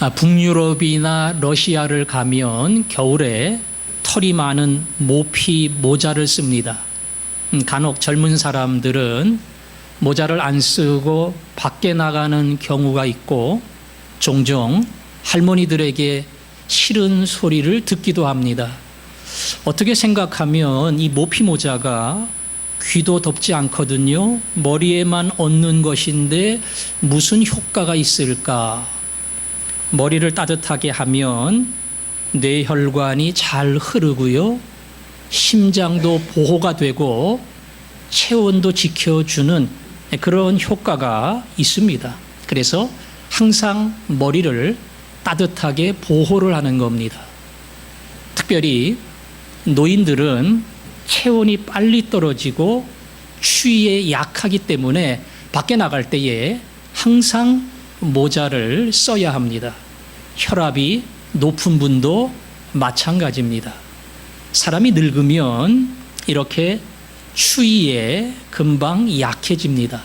북유럽이나 러시아를 가면 겨울에 털이 많은 모피 모자를 씁니다. 간혹 젊은 사람들은 모자를 안 쓰고 밖에 나가는 경우가 있고 종종 할머니들에게 싫은 소리를 듣기도 합니다. 어떻게 생각하면 이 모피 모자가 귀도 덮지 않거든요. 머리에만 얹는 것인데 무슨 효과가 있을까? 머리를 따뜻하게 하면 뇌혈관이 잘 흐르고요. 심장도 보호가 되고 체온도 지켜주는 그런 효과가 있습니다. 그래서 항상 머리를 따뜻하게 보호를 하는 겁니다. 특별히 노인들은 체온이 빨리 떨어지고 추위에 약하기 때문에 밖에 나갈 때에 항상 모자를 써야 합니다. 혈압이 높은 분도 마찬가지입니다. 사람이 늙으면 이렇게 추위에 금방 약해집니다.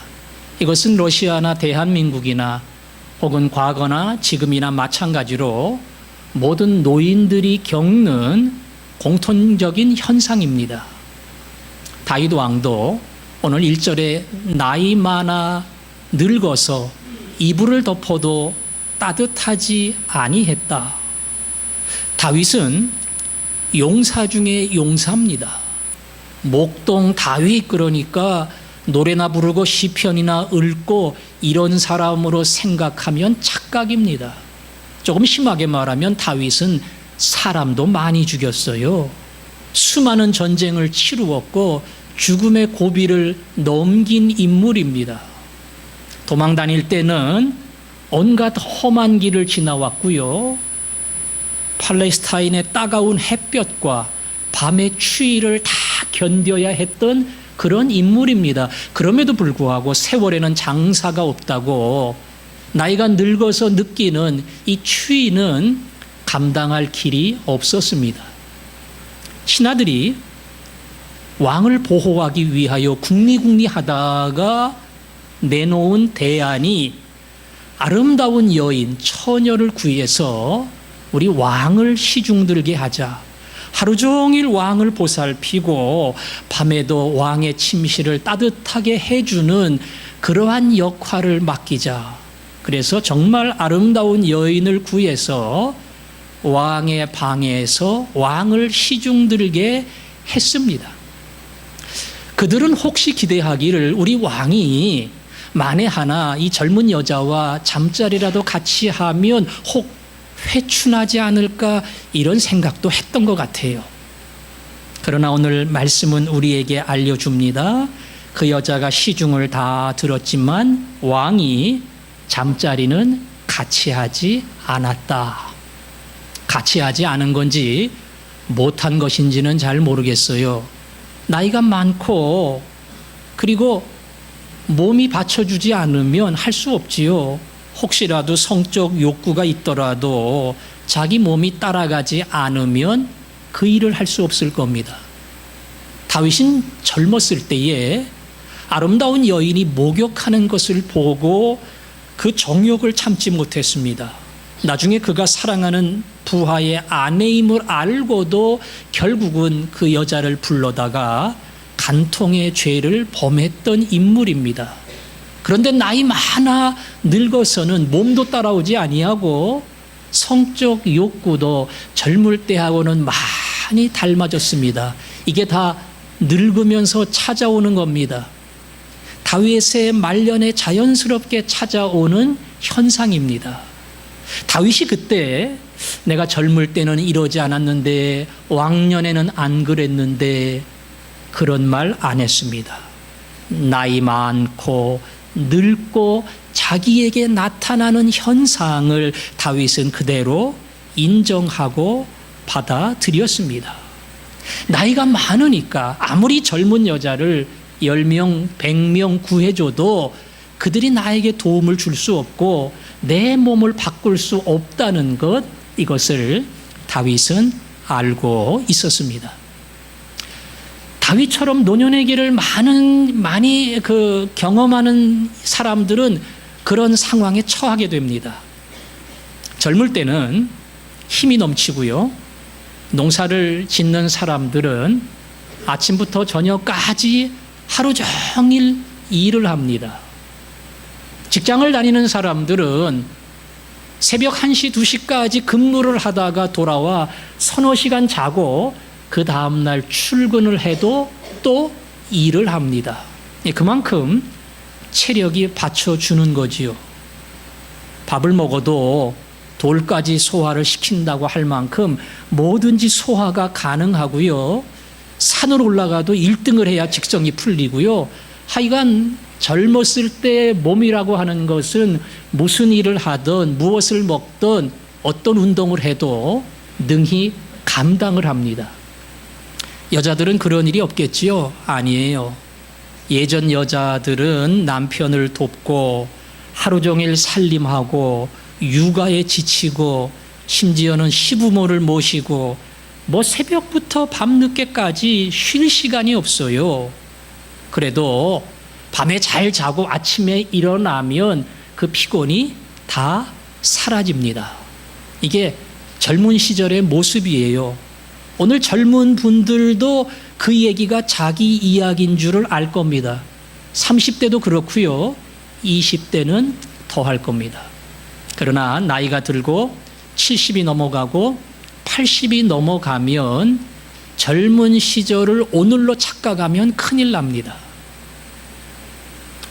이것은 러시아나 대한민국이나 혹은 과거나 지금이나 마찬가지로 모든 노인들이 겪는 공통적인 현상입니다. 다윗 왕도 오늘 1절에 나이 많아 늙어서 이불을 덮어도 따뜻하지 아니했다. 다윗은 용사 중에 용사입니다. 목동 다윗, 그러니까 노래나 부르고 시편이나 읊고 이런 사람으로 생각하면 착각입니다. 조금 심하게 말하면 다윗은 사람도 많이 죽였어요. 수많은 전쟁을 치루었고 죽음의 고비를 넘긴 인물입니다. 도망 다닐 때는 온갖 험한 길을 지나왔고요. 팔레스타인의 따가운 햇볕과 밤의 추위를 다 견뎌야 했던 그런 인물입니다. 그럼에도 불구하고 세월에는 장사가 없다고 나이가 늙어서 느끼는 이 추위는 감당할 길이 없었습니다. 신하들이 왕을 보호하기 위하여 궁리궁리하다가 내놓은 대안이 아름다운 여인, 처녀를 구해서 우리 왕을 시중들게 하자. 하루 종일 왕을 보살피고 밤에도 왕의 침실을 따뜻하게 해주는 그러한 역할을 맡기자. 그래서 정말 아름다운 여인을 구해서 왕의 방에서 왕을 시중들게 했습니다. 그들은 혹시 기대하기를 우리 왕이 만에 하나 이 젊은 여자와 잠자리라도 같이 하면 혹 회춘하지 않을까, 이런 생각도 했던 것 같아요. 그러나 오늘 말씀은 우리에게 알려줍니다. 그 여자가 시중을 다 들었지만 왕이 잠자리는 같이 하지 않았다. 같이 하지 않은 건지 못한 것인지는 잘 모르겠어요. 나이가 많고 그리고 몸이 받쳐주지 않으면 할 수 없지요. 혹시라도 성적 욕구가 있더라도 자기 몸이 따라가지 않으면 그 일을 할 수 없을 겁니다. 다윗은 젊었을 때에 아름다운 여인이 목욕하는 것을 보고 그 정욕을 참지 못했습니다. 나중에 그가 사랑하는 부하의 아내임을 알고도 결국은 그 여자를 불러다가 간통의 죄를 범했던 인물입니다. 그런데 나이 많아 늙어서는 몸도 따라오지 아니하고 성적 욕구도 젊을 때하고는 많이 닮아졌습니다. 이게 다 늙으면서 찾아오는 겁니다. 다윗의 말년에 자연스럽게 찾아오는 현상입니다. 다윗이 그때 내가 젊을 때는 이러지 않았는데 왕년에는 안 그랬는데 그런 말 안 했습니다. 나이 많고 늙고 자기에게 나타나는 현상을 다윗은 그대로 인정하고 받아들였습니다. 나이가 많으니까 아무리 젊은 여자를 10명, 100명 구해줘도 그들이 나에게 도움을 줄 수 없고 내 몸을 바꿀 수 없다는 것, 이것을 다윗은 알고 있었습니다. 다윗처럼 노년의 길을 많이 경험하는 사람들은 그런 상황에 처하게 됩니다. 젊을 때는 힘이 넘치고요. 농사를 짓는 사람들은 아침부터 저녁까지 하루 종일 일을 합니다. 직장을 다니는 사람들은 새벽 1시, 2시까지 근무를 하다가 돌아와 서너 시간 자고 그 다음날 출근을 해도 또 일을 합니다. 그만큼 체력이 받쳐주는 거지요. 밥을 먹어도 돌까지 소화를 시킨다고 할 만큼 뭐든지 소화가 가능하고요. 산을 올라가도 1등을 해야 직성이 풀리고요. 하여간 젊었을 때 몸이라고 하는 것은 무슨 일을 하든 무엇을 먹든 어떤 운동을 해도 능히 감당을 합니다. 여자들은 그런 일이 없겠지요? 아니에요. 예전 여자들은 남편을 돕고 하루 종일 살림하고 육아에 지치고 심지어는 시부모를 모시고 뭐 새벽부터 밤늦게까지 쉴 시간이 없어요. 그래도 밤에 잘 자고 아침에 일어나면 그 피곤이 다 사라집니다. 이게 젊은 시절의 모습이에요. 오늘 젊은 분들도 그 얘기가 자기 이야기인 줄을 알 겁니다. 30대도 그렇고요. 20대는 더 할 겁니다. 그러나 나이가 들고 70이 넘어가고 80이 넘어가면 젊은 시절을 오늘로 착각하면 큰일 납니다.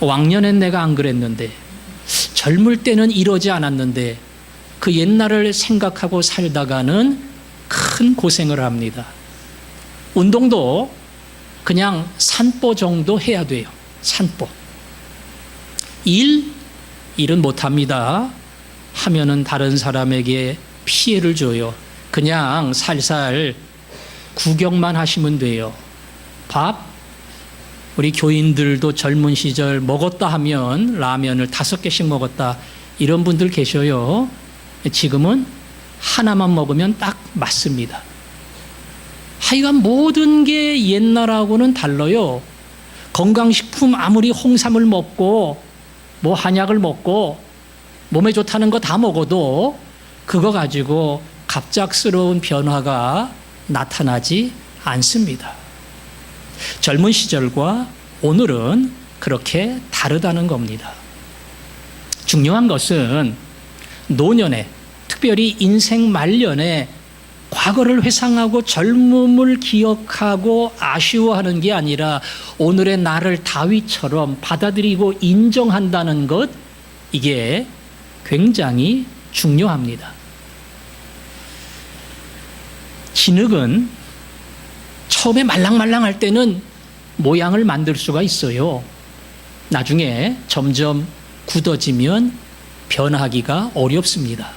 왕년엔 내가 안 그랬는데, 젊을 때는 이러지 않았는데, 그 옛날을 생각하고 살다가는 큰 고생을 합니다. 운동도 그냥 산보 정도 해야 돼요. 산보. 일은 못합니다. 하면은 다른 사람에게 피해를 줘요. 그냥 살살 구경만 하시면 돼요. 밥, 우리 교인들도 젊은 시절 먹었다 하면 라면을 5개씩 먹었다. 이런 분들 계셔요. 지금은 하나만 먹으면 딱 맞습니다. 하여간 모든 게 옛날하고는 달라요. 건강식품 아무리 홍삼을 먹고 뭐 한약을 먹고 몸에 좋다는 거 다 먹어도 그거 가지고 갑작스러운 변화가 나타나지 않습니다. 젊은 시절과 오늘은 그렇게 다르다는 겁니다. 중요한 것은 노년에, 특별히 인생 말년에 과거를 회상하고 젊음을 기억하고 아쉬워하는 게 아니라 오늘의 나를 다윗처럼 받아들이고 인정한다는 것, 이게 굉장히 중요합니다. 진흙은 처음에 말랑말랑할 때는 모양을 만들 수가 있어요. 나중에 점점 굳어지면 변하기가 어렵습니다.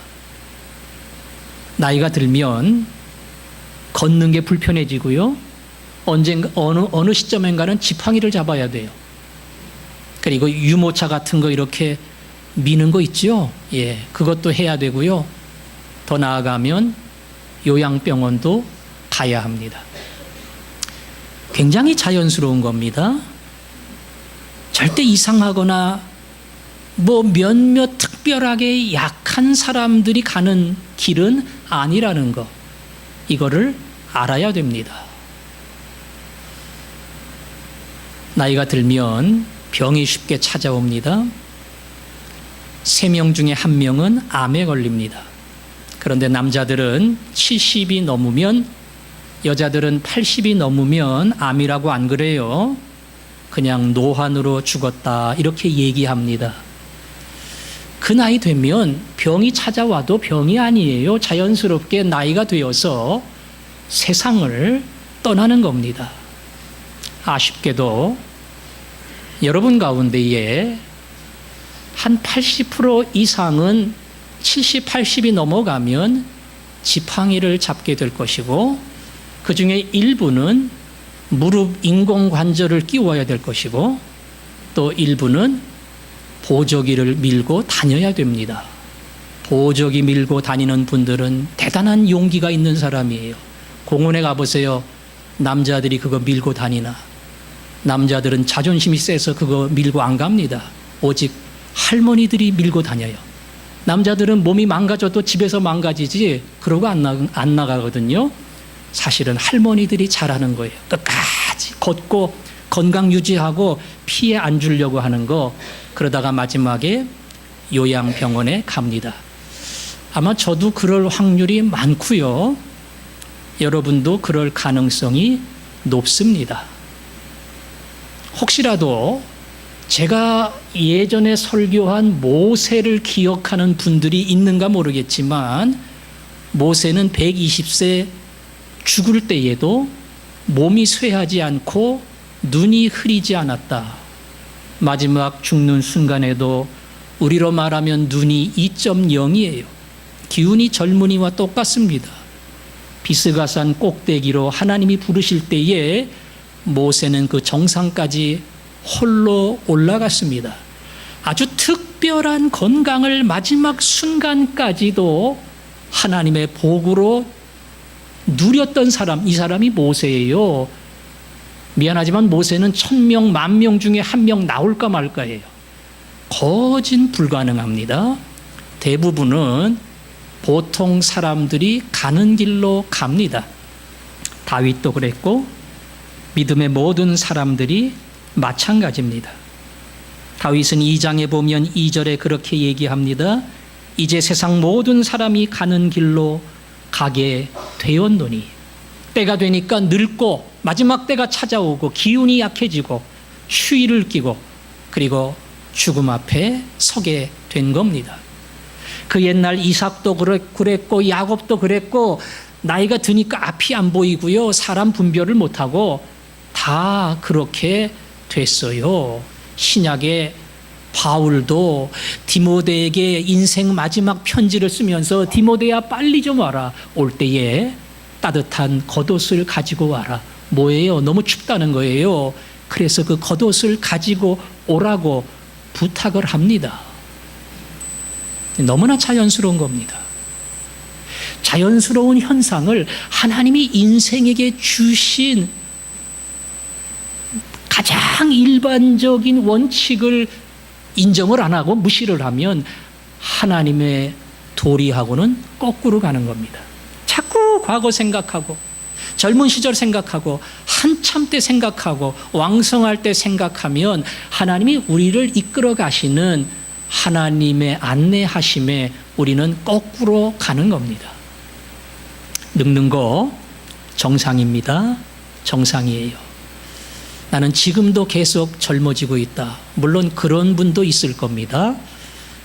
나이가 들면 걷는 게 불편해지고요. 언젠가 어느 시점인가는 지팡이를 잡아야 돼요. 그리고 유모차 같은 거 이렇게 미는 거 있죠? 예, 그것도 해야 되고요. 더 나아가면 요양병원도 가야 합니다. 굉장히 자연스러운 겁니다. 절대 이상하거나 뭐 몇몇 특별하게 약한 사람들이 가는 길은 아니라는 거, 이거를 알아야 됩니다. 나이가 들면 병이 쉽게 찾아옵니다. 3명 중에 1명은 암에 걸립니다. 그런데 남자들은 70이 넘으면, 여자들은 80이 넘으면 암이라고 안 그래요. 그냥 노환으로 죽었다, 이렇게 얘기합니다. 그 나이 되면 병이 찾아와도 병이 아니에요. 자연스럽게 나이가 되어서 세상을 떠나는 겁니다. 아쉽게도 여러분 가운데에 한 80% 이상은 70, 80이 넘어가면 지팡이를 잡게 될 것이고, 그 중에 일부는 무릎 인공관절을 끼워야 될 것이고, 또 일부는 보조기를 밀고 다녀야 됩니다. 보조기 밀고 다니는 분들은 대단한 용기가 있는 사람이에요. 공원에 가보세요. 남자들이 그거 밀고 다니나? 남자들은 자존심이 세서 그거 밀고 안 갑니다. 오직 할머니들이 밀고 다녀요. 남자들은 몸이 망가져도 집에서 망가지지 그러고 안 나가거든요. 사실은 할머니들이 잘하는 거예요. 끝까지 걷고 건강 유지하고 피해 안 주려고 하는 거. 그러다가 마지막에 요양병원에 갑니다. 아마 저도 그럴 확률이 많고요. 여러분도 그럴 가능성이 높습니다. 혹시라도 제가 예전에 설교한 모세를 기억하는 분들이 있는가 모르겠지만, 모세는 120세 죽을 때에도 몸이 쇠하지 않고 눈이 흐리지 않았다. 마지막 죽는 순간에도 우리로 말하면 눈이 2.0이에요. 기운이 젊은이와 똑같습니다. 비스가산 꼭대기로 하나님이 부르실 때에 모세는 그 정상까지 홀로 올라갔습니다. 아주 특별한 건강을 마지막 순간까지도 하나님의 복으로 누렸던 사람, 이 사람이 모세예요. 미안하지만 모세는 1000명, 10,000명 중에 1명 나올까 말까예요. 거진 불가능합니다. 대부분은 보통 사람들이 가는 길로 갑니다. 다윗도 그랬고 믿음의 모든 사람들이 마찬가지입니다. 다윗은 2장에 보면 2절에 그렇게 얘기합니다. 이제 세상 모든 사람이 가는 길로 가게 되었노니. 때가 되니까 늙고 마지막 때가 찾아오고 기운이 약해지고 추위를 끼고 그리고 죽음 앞에 서게 된 겁니다. 그 옛날 이삭도 그랬고 야곱도 그랬고 나이가 드니까 앞이 안 보이고요. 사람 분별을 못하고 다 그렇게 됐어요. 신약의 바울도 디모데에게 인생 마지막 편지를 쓰면서 디모데야 빨리 좀 와라. 올 때에 따뜻한 겉옷을 가지고 와라. 뭐예요? 너무 춥다는 거예요. 그래서 그 겉옷을 가지고 오라고 부탁을 합니다. 너무나 자연스러운 겁니다. 자연스러운 현상을 하나님이 인생에게 주신 가장 일반적인 원칙을 인정을 안 하고 무시를 하면 하나님의 도리하고는 거꾸로 가는 겁니다. 자꾸 과거 생각하고 젊은 시절 생각하고 한참 때 생각하고 왕성할 때 생각하면 하나님이 우리를 이끌어 가시는 하나님의 안내하심에 우리는 거꾸로 가는 겁니다. 늙는 거 정상입니다. 정상이에요. 나는 지금도 계속 젊어지고 있다. 물론 그런 분도 있을 겁니다.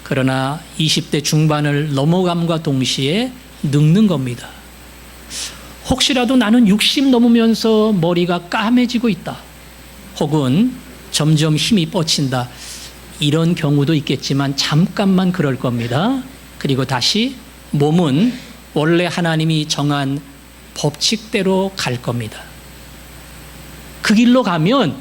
그러나 20대 중반을 넘어감과 동시에 늙는 겁니다. 혹시라도 나는 60 넘으면서 머리가 까매지고 있다. 혹은 점점 힘이 뻗친다. 이런 경우도 있겠지만 잠깐만 그럴 겁니다. 그리고 다시 몸은 원래 하나님이 정한 법칙대로 갈 겁니다. 그 길로 가면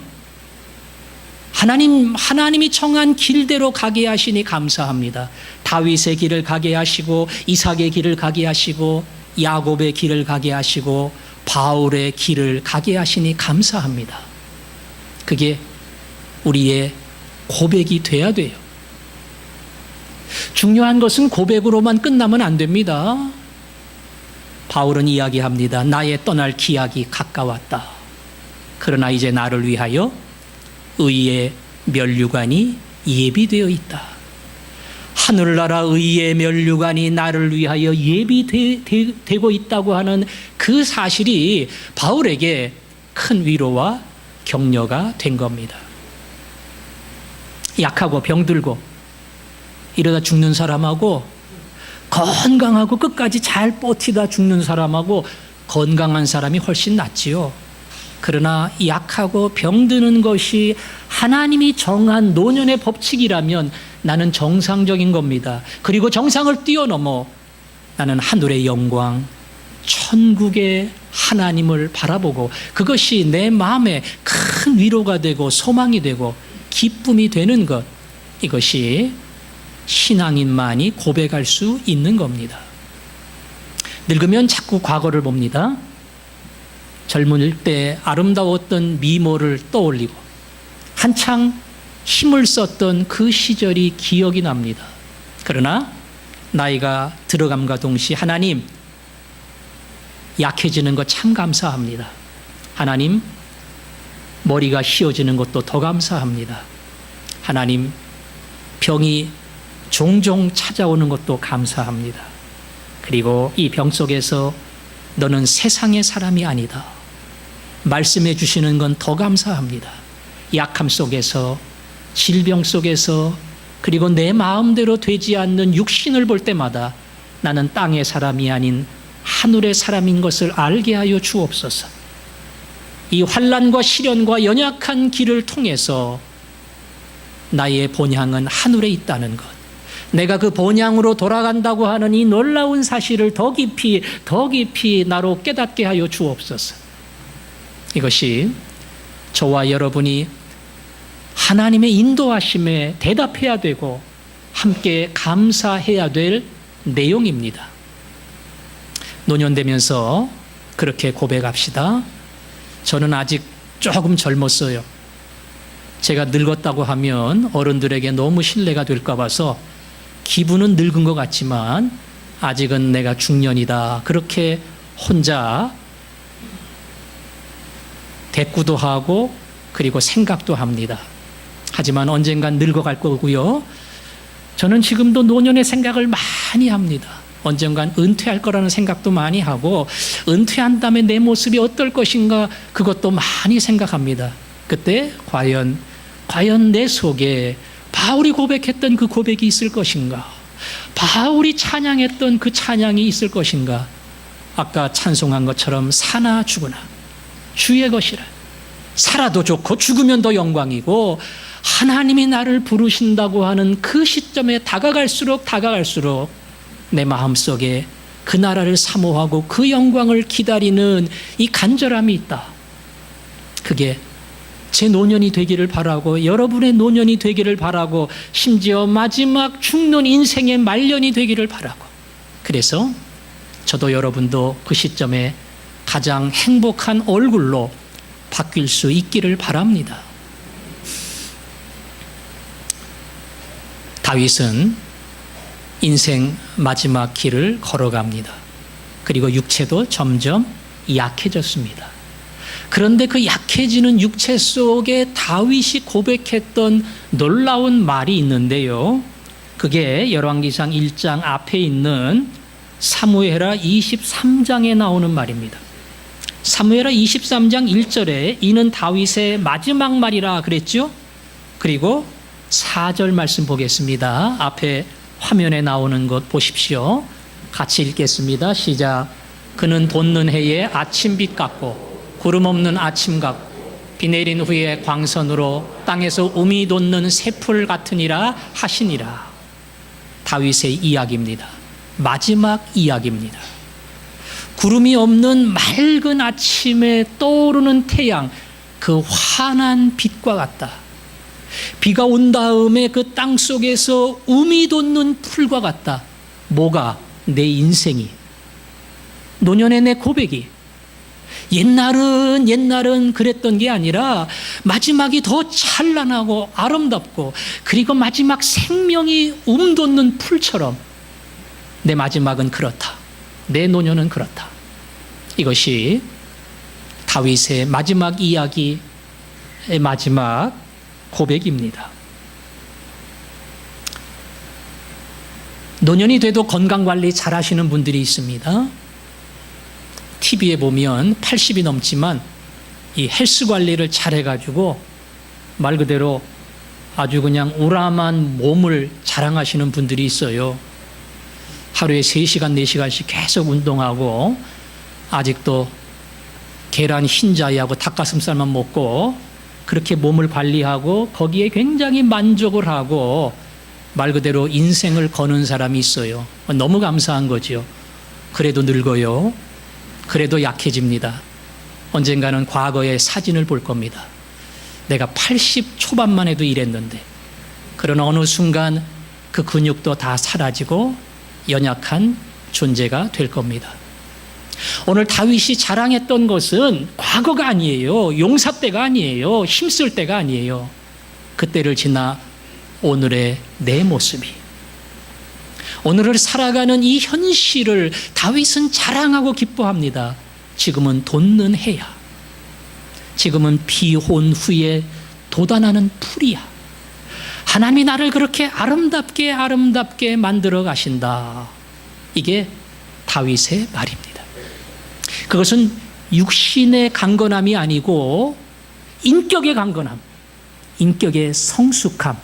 하나님이 정한 길대로 가게 하시니 감사합니다. 다윗의 길을 가게 하시고 이삭의 길을 가게 하시고 야곱의 길을 가게 하시고 바울의 길을 가게 하시니 감사합니다. 그게 우리의 고백이 돼야 돼요. 중요한 것은 고백으로만 끝나면 안 됩니다. 바울은 이야기합니다. 나의 떠날 기약이 가까웠다. 그러나 이제 나를 위하여 의의 면류관이 예비되어 있다. 하늘나라 의의 면류관이 나를 위하여 예비되고 있다고 하는 그 사실이 바울에게 큰 위로와 격려가 된 겁니다. 약하고 병들고 이러다 죽는 사람하고 건강하고 끝까지 잘 버티다 죽는 사람하고 건강한 사람이 훨씬 낫지요. 그러나 약하고 병드는 것이 하나님이 정한 노년의 법칙이라면 나는 정상적인 겁니다. 그리고 정상을 뛰어넘어 나는 하늘의 영광, 천국의 하나님을 바라보고 그것이 내 마음에 큰 위로가 되고 소망이 되고 기쁨이 되는 것, 이것이 신앙인만이 고백할 수 있는 겁니다. 늙으면 자꾸 과거를 봅니다. 젊을 때 아름다웠던 미모를 떠올리고 한창 힘을 썼던 그 시절이 기억이 납니다. 그러나 나이가 들어감과 동시에 하나님, 약해지는 것 참 감사합니다. 하나님, 머리가 휘어지는 것도 더 감사합니다. 하나님, 병이 종종 찾아오는 것도 감사합니다. 그리고 이 병 속에서 너는 세상의 사람이 아니다. 말씀해 주시는 건 더 감사합니다. 약함 속에서, 질병 속에서, 그리고 내 마음대로 되지 않는 육신을 볼 때마다 나는 땅의 사람이 아닌 하늘의 사람인 것을 알게 하여 주옵소서. 이 환난과 시련과 연약한 길을 통해서 나의 본향은 하늘에 있다는 것, 내가 그 본향으로 돌아간다고 하는 이 놀라운 사실을 더 깊이 나로 깨닫게 하여 주옵소서. 이것이 저와 여러분이 하나님의 인도하심에 대답해야 되고 함께 감사해야 될 내용입니다. 노년되면서 그렇게 고백합시다. 저는 아직 조금 젊었어요. 제가 늙었다고 하면 어른들에게 너무 신뢰가 될까 봐서 기분은 늙은 것 같지만 아직은 내가 중년이다. 그렇게 혼자 대꾸도 하고 그리고 생각도 합니다. 하지만 언젠간 늙어갈 거고요. 저는 지금도 노년의 생각을 많이 합니다. 언젠간 은퇴할 거라는 생각도 많이 하고 은퇴한 다음에 내 모습이 어떨 것인가 그것도 많이 생각합니다. 그때 과연 내 속에 바울이 고백했던 그 고백이 있을 것인가? 바울이 찬양했던 그 찬양이 있을 것인가? 아까 찬송한 것처럼 사나 죽으나 주의 것이라. 살아도 좋고 죽으면 더 영광이고 하나님이 나를 부르신다고 하는 그 시점에 다가갈수록 내 마음속에 그 나라를 사모하고 그 영광을 기다리는 이 간절함이 있다. 그게 제 노년이 되기를 바라고 여러분의 노년이 되기를 바라고 심지어 마지막 죽는 인생의 말년이 되기를 바라고, 그래서 저도 여러분도 그 시점에 가장 행복한 얼굴로 바뀔 수 있기를 바랍니다. 다윗은 인생 마지막 길을 걸어갑니다. 그리고 육체도 점점 약해졌습니다. 그런데 그 약해지는 육체 속에 다윗이 고백했던 놀라운 말이 있는데요. 그게 열왕기상 1장 앞에 있는 사무엘하 23장에 나오는 말입니다. 사무엘하 23장 1절에 이는 다윗의 마지막 말이라 그랬죠. 그리고 4절 말씀 보겠습니다. 앞에 화면에 나오는 것 보십시오. 같이 읽겠습니다. 시작. 그는 돋는 해에 아침빛 같고 구름 없는 아침 같고 비 내린 후에 광선으로 땅에서 우미 돋는 새풀 같으니라 하시니라. 다윗의 이야기입니다. 마지막 이야기입니다. 구름이 없는 맑은 아침에 떠오르는 태양, 그 환한 빛과 같다. 비가 온 다음에 그 땅 속에서 우미 돋는 풀과 같다. 뭐가? 내 인생이, 노년의 내 고백이. 옛날은 그랬던 게 아니라 마지막이 더 찬란하고 아름답고 그리고 마지막 생명이 돋는 풀처럼 내 마지막은 그렇다. 내 노년은 그렇다. 이것이 다윗의 마지막 이야기의 마지막 고백입니다. 노년이 돼도 건강관리 잘 하시는 분들이 있습니다. TV에 보면 80이 넘지만 이 헬스 관리를 잘 해가지고 말 그대로 아주 그냥 우람한 몸을 자랑하시는 분들이 있어요. 하루에 3시간, 4시간씩 계속 운동하고 아직도 계란 흰자위하고 닭가슴살만 먹고 그렇게 몸을 관리하고 거기에 굉장히 만족을 하고 말 그대로 인생을 거는 사람이 있어요. 너무 감사한 거죠. 그래도 늙어요. 그래도 약해집니다. 언젠가는 과거의 사진을 볼 겁니다. 내가 80 초반만 해도 이랬는데, 그런 어느 순간 그 근육도 다 사라지고 연약한 존재가 될 겁니다. 오늘 다윗이 자랑했던 것은 과거가 아니에요. 용사 때가 아니에요. 힘쓸 때가 아니에요. 그때를 지나 오늘의 내 모습이, 오늘을 살아가는 이 현실을 다윗은 자랑하고 기뻐합니다. 지금은 돋는 해야. 지금은 비혼 후에 돋아나는 풀이야. 하나님이 나를 그렇게 아름답게 만들어 가신다. 이게 다윗의 말입니다. 그것은 육신의 강건함이 아니고 인격의 강건함, 인격의 성숙함,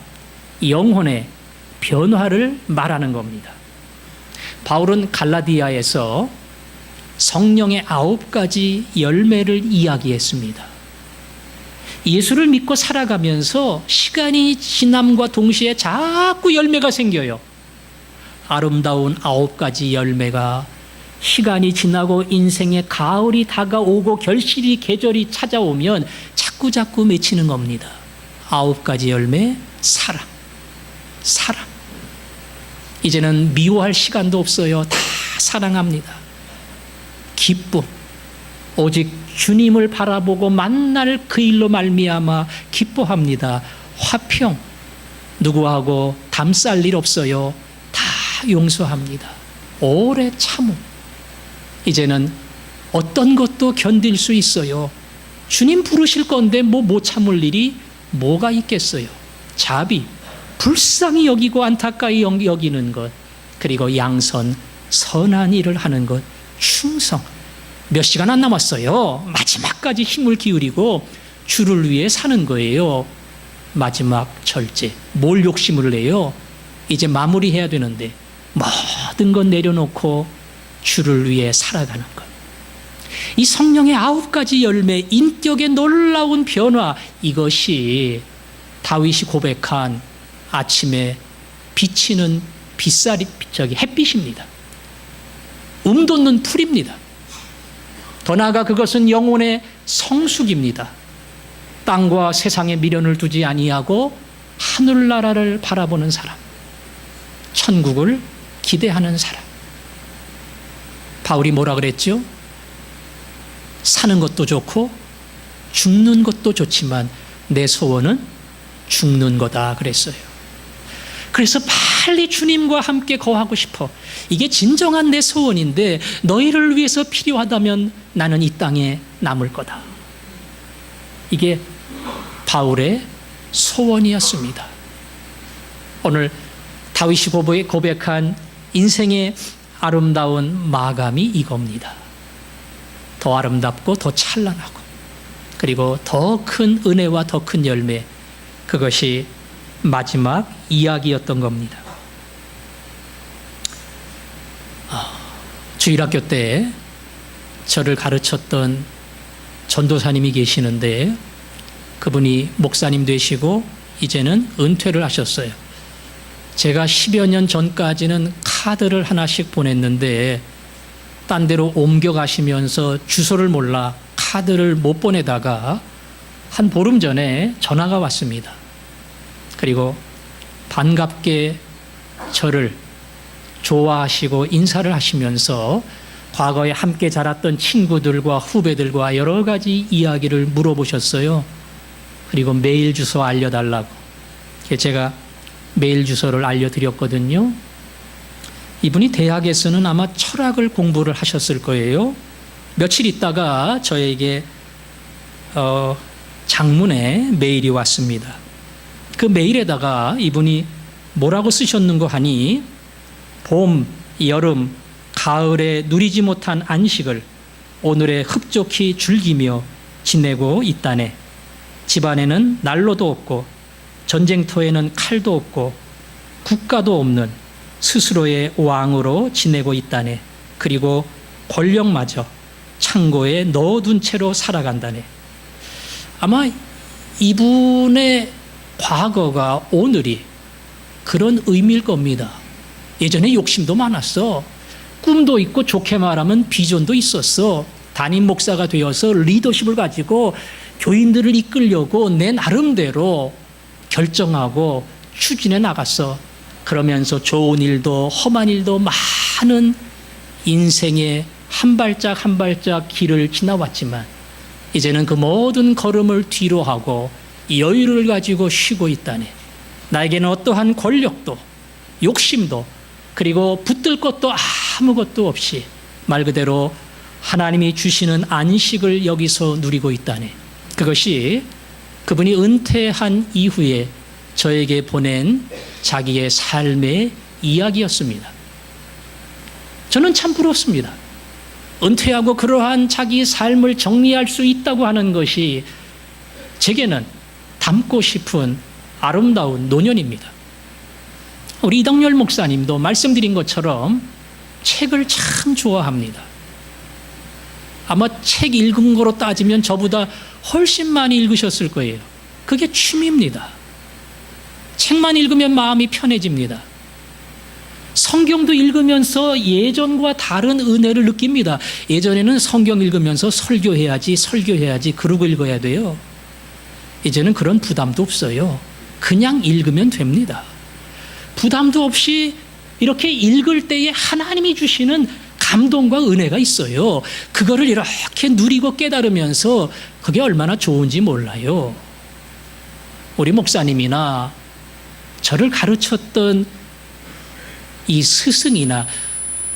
영혼의 변화를 말하는 겁니다. 바울은 갈라디아에서 성령의 9가지 열매를 이야기했습니다. 예수를 믿고 살아가면서 시간이 지남과 동시에 자꾸 열매가 생겨요. 아름다운 9가지 열매가 시간이 지나고 인생의 가을이 다가오고 결실이 계절이 찾아오면 자꾸 맺히는 겁니다. 9가지 열매, 사랑. 이제는 미워할 시간도 없어요. 다 사랑합니다. 기쁨. 오직 주님을 바라보고 만날 그 일로 말미암아 기뻐합니다. 화평. 누구하고 담쌀 일 없어요. 다 용서합니다. 오래 참음. 이제는 어떤 것도 견딜 수 있어요. 주님 부르실 건데 못 참을 일이 뭐가 있겠어요. 자비, 불쌍히 여기고 안타까이 여기는 것, 그리고 양선, 선한 일을 하는 것, 충성. 몇 시간 안 남았어요. 마지막까지 힘을 기울이고 주를 위해 사는 거예요. 마지막 절제. 뭘 욕심을 내요? 이제 마무리해야 되는데 모든 것 내려놓고 주를 위해 살아가는 것. 이 성령의 9가지 열매, 인격의 놀라운 변화, 이것이 다윗이 고백한 아침에 비치는 햇빛입니다. 돋는 풀입니다. 더 나아가 그것은 영혼의 성숙입니다. 땅과 세상에 미련을 두지 아니하고 하늘나라를 바라보는 사람, 천국을 기대하는 사람. 바울이 뭐라 그랬죠? 사는 것도 좋고 죽는 것도 좋지만 내 소원은 죽는 거다 그랬어요. 그래서 빨리 주님과 함께 거하고 싶어. 이게 진정한 내 소원인데 너희를 위해서 필요하다면 나는 이 땅에 남을 거다. 이게 바울의 소원이었습니다. 오늘 다윗이 고백한 인생의 아름다운 마감이 이겁니다. 더 아름답고 더 찬란하고 그리고 더 큰 은혜와 더 큰 열매, 그것이 마지막 이야기였던 겁니다. 주일학교 때 저를 가르쳤던 전도사님이 계시는데 그분이 목사님 되시고 이제는 은퇴를 하셨어요. 제가 10여 년 전까지는 카드를 하나씩 보냈는데 딴 데로 옮겨가시면서 주소를 몰라 카드를 못 보내다가 한 보름 전에 전화가 왔습니다. 그리고 반갑게 저를 좋아하시고 인사를 하시면서 과거에 함께 자랐던 친구들과 후배들과 여러 가지 이야기를 물어보셨어요. 그리고 메일 주소 알려달라고. 제가 메일 주소를 알려드렸거든요. 이분이 대학에서는 아마 철학을 공부를 하셨을 거예요. 며칠 있다가 저에게 장문의 메일이 왔습니다. 그 메일에다가 이분이 뭐라고 쓰셨는고 하니 봄, 여름, 가을에 누리지 못한 안식을 오늘에 흡족히 즐기며 지내고 있다네. 집안에는 난로도 없고 전쟁터에는 칼도 없고 국가도 없는 스스로의 왕으로 지내고 있다네. 그리고 권력마저 창고에 넣어둔 채로 살아간다네. 아마 이분의 과거가 오늘이 그런 의미일 겁니다. 예전에 욕심도 많았어. 꿈도 있고 좋게 말하면 비전도 있었어. 담임 목사가 되어서 리더십을 가지고 교인들을 이끌려고 내 나름대로 결정하고 추진해 나갔어. 그러면서 좋은 일도 험한 일도 많은 인생의 한 발짝 한 발짝 길을 지나왔지만 이제는 그 모든 걸음을 뒤로 하고 여유를 가지고 쉬고 있다네. 나에게는 어떠한 권력도 욕심도 그리고 붙들 것도 아무것도 없이 말 그대로 하나님이 주시는 안식을 여기서 누리고 있다네. 그것이 그분이 은퇴한 이후에 저에게 보낸 자기의 삶의 이야기였습니다. 저는 참 부럽습니다. 은퇴하고 그러한 자기 삶을 정리할 수 있다고 하는 것이 제게는 닮고 싶은 아름다운 노년입니다. 우리 이덕열 목사님도 말씀드린 것처럼 책을 참 좋아합니다. 아마 책 읽은 거로 따지면 저보다 훨씬 많이 읽으셨을 거예요. 그게 취미입니다. 책만 읽으면 마음이 편해집니다. 성경도 읽으면서 예전과 다른 은혜를 느낍니다. 예전에는 성경 읽으면서 설교해야지 그러고 읽어야 돼요. 이제는 그런 부담도 없어요. 그냥 읽으면 됩니다. 부담도 없이 이렇게 읽을 때에 하나님이 주시는 감동과 은혜가 있어요. 그거를 이렇게 누리고 깨달으면서 그게 얼마나 좋은지 몰라요. 우리 목사님이나 저를 가르쳤던 이 스승이나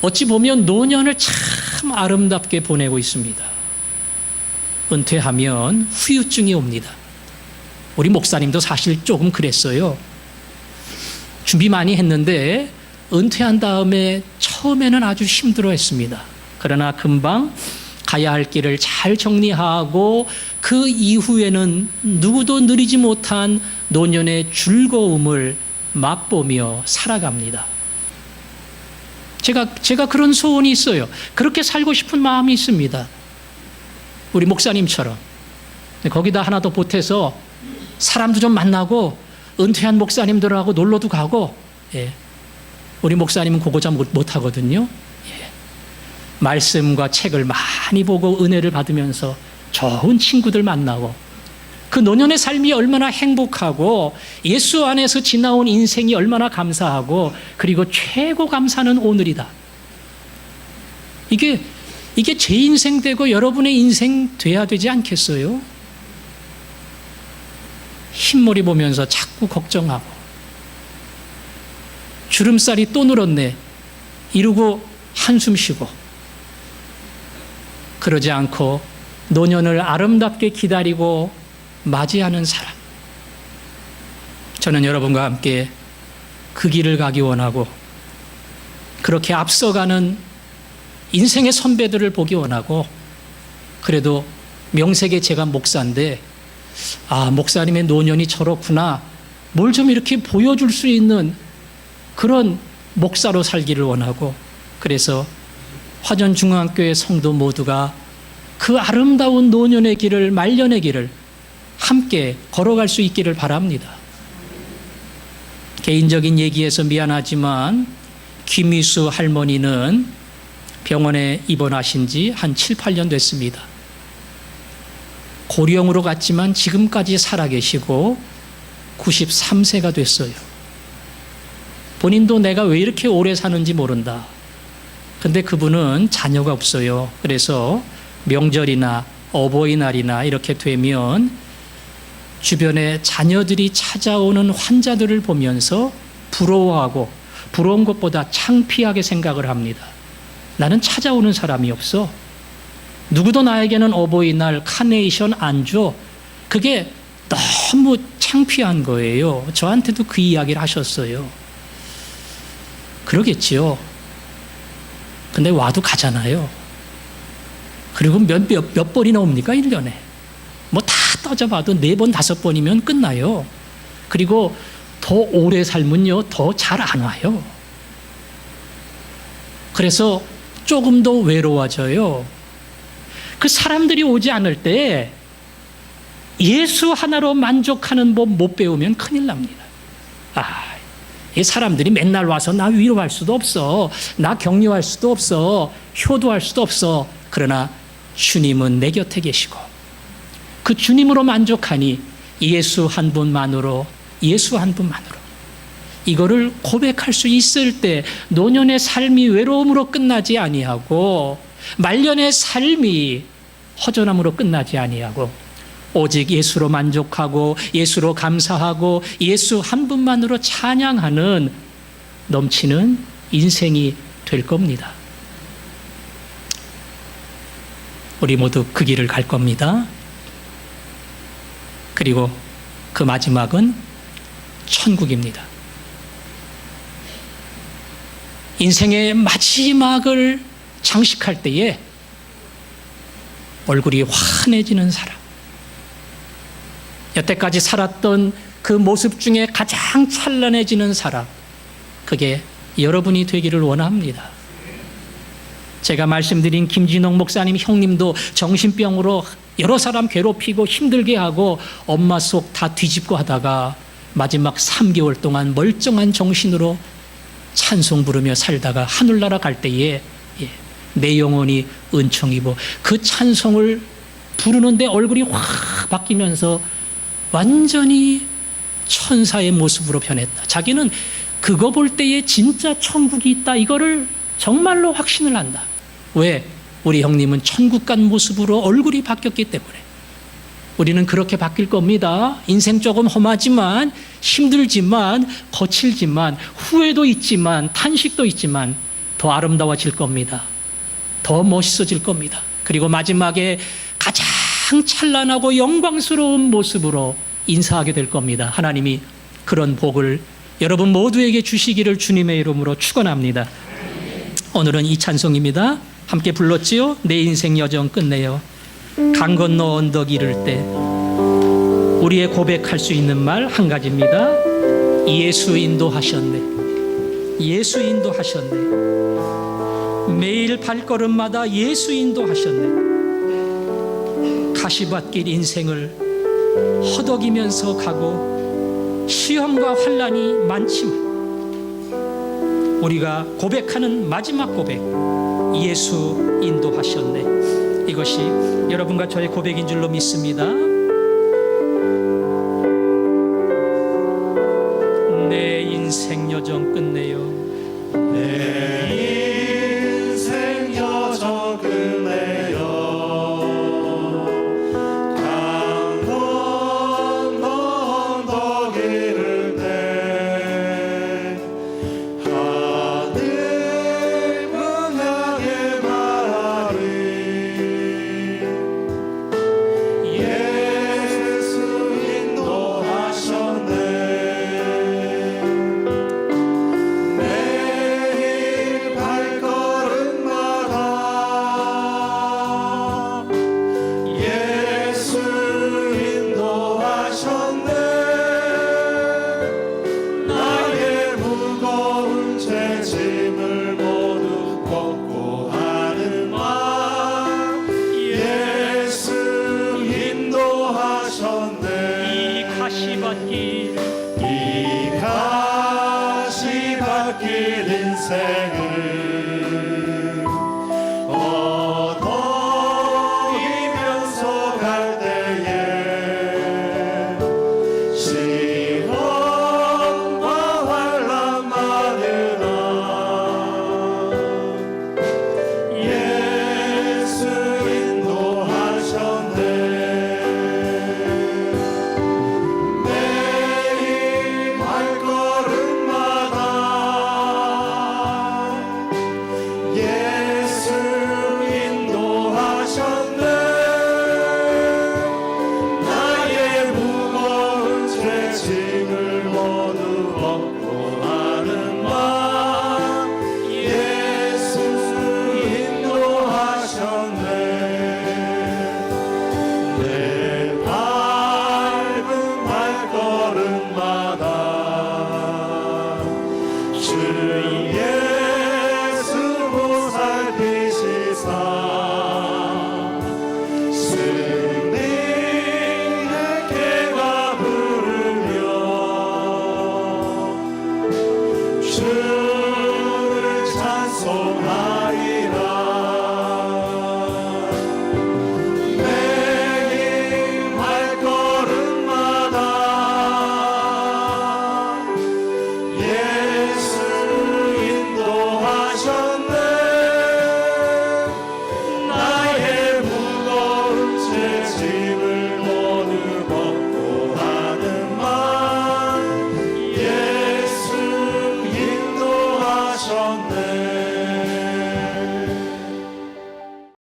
어찌 보면 노년을 참 아름답게 보내고 있습니다. 은퇴하면 후유증이 옵니다. 우리 목사님도 사실 조금 그랬어요. 준비 많이 했는데 은퇴한 다음에 처음에는 아주 힘들어했습니다. 그러나 금방 가야 할 길을 잘 정리하고 그 이후에는 누구도 누리지 못한 노년의 즐거움을 맛보며 살아갑니다. 제가 그런 소원이 있어요. 그렇게 살고 싶은 마음이 있습니다. 우리 목사님처럼. 거기다 하나 더 보태서 사람도 좀 만나고 은퇴한 목사님들하고 놀러도 가고. 예. 우리 목사님은 그거 잘 못하거든요. 예. 말씀과 책을 많이 보고 은혜를 받으면서 좋은 친구들 만나고 그 노년의 삶이 얼마나 행복하고 예수 안에서 지나온 인생이 얼마나 감사하고 그리고 최고 감사는 오늘이다. 이게 제 인생 되고 여러분의 인생 돼야 되지 않겠어요? 흰머리 보면서 자꾸 걱정하고 주름살이 또 늘었네 이러고 한숨 쉬고 그러지 않고 노년을 아름답게 기다리고 맞이하는 사람. 저는 여러분과 함께 그 길을 가기 원하고 그렇게 앞서가는 인생의 선배들을 보기 원하고 그래도 명색에 제가 목사인데 목사님의 노년이 저렇구나 뭘 좀 이렇게 보여줄 수 있는 그런 목사로 살기를 원하고 그래서 화전중앙교회 성도 모두가 그 아름다운 노년의 길을 말년의 길을 함께 걸어갈 수 있기를 바랍니다. 개인적인 얘기에서 미안하지만 김미수 할머니는 병원에 입원하신 지 한 7, 8년 됐습니다. 고령으로 갔지만 지금까지 살아계시고 93세가 됐어요. 본인도 내가 왜 이렇게 오래 사는지 모른다. 근데 그분은 자녀가 없어요. 그래서 명절이나 어버이날이나 이렇게 되면 주변에 자녀들이 찾아오는 환자들을 보면서 부러워하고 부러운 것보다 창피하게 생각을 합니다. 나는 찾아오는 사람이 없어. 누구도 나에게는 어버이날 카네이션 안 줘. 그게 너무 창피한 거예요. 저한테도 그 이야기를 하셨어요. 그러겠지요. 근데 와도 가잖아요. 그리고 몇 번이나 옵니까? 1년에. 뭐 다 따져봐도 4번, 5번이면 끝나요. 그리고 더 오래 살면요, 더 잘 안 와요. 그래서 조금 더 외로워져요. 그 사람들이 오지 않을 때 예수 하나로 만족하는 법 못 배우면 큰일 납니다. 이 사람들이 맨날 와서 나 위로할 수도 없어. 나 격려할 수도 없어. 효도할 수도 없어. 그러나 주님은 내 곁에 계시고 그 주님으로 만족하니 예수 한 분만으로 이거를 고백할 수 있을 때 노년의 삶이 외로움으로 끝나지 아니하고 말년의 삶이 허전함으로 끝나지 아니하고 오직 예수로 만족하고 예수로 감사하고 예수 한 분만으로 찬양하는 넘치는 인생이 될 겁니다. 우리 모두 그 길을 갈 겁니다. 그리고 그 마지막은 천국입니다. 인생의 마지막을 장식할 때에 얼굴이 환해지는 사람, 여태까지 살았던 그 모습 중에 가장 찬란해지는 사람, 그게 여러분이 되기를 원합니다. 제가 말씀드린 김진홍 목사님 형님도 정신병으로 여러 사람 괴롭히고 힘들게 하고 엄마 속 다 뒤집고 하다가 마지막 3개월 동안 멀쩡한 정신으로 찬송 부르며 살다가 하늘나라 갈 때에 내 영혼이 은총 입어 그 찬송을 부르는데 얼굴이 확 바뀌면서 완전히 천사의 모습으로 변했다. 자기는 그거 볼 때에 진짜 천국이 있다, 이거를 정말로 확신을 한다. 왜? 우리 형님은 천국 간 모습으로 얼굴이 바뀌었기 때문에. 우리는 그렇게 바뀔 겁니다. 인생 조금 험하지만, 힘들지만, 거칠지만, 후회도 있지만, 탄식도 있지만 더 아름다워질 겁니다. 더 멋있어질 겁니다. 그리고 마지막에 가장 찬란하고 영광스러운 모습으로 인사하게 될 겁니다. 하나님이 그런 복을 여러분 모두에게 주시기를 주님의 이름으로 축원합니다. 오늘은 이 찬송입니다. 함께 불렀지요? 내 인생 여정 끝내요. 강 건너 언덕 이를 때 우리의 고백할 수 있는 말 한 가지입니다. 예수 인도하셨네. 예수 인도하셨네. 매일 발걸음마다 예수 인도하셨네. 가시밭길 인생을 허덕이면서 가고 시험과 환난이 많지만 우리가 고백하는 마지막 고백, 예수 인도하셨네. 이것이 여러분과 저의 고백인 줄로 믿습니다.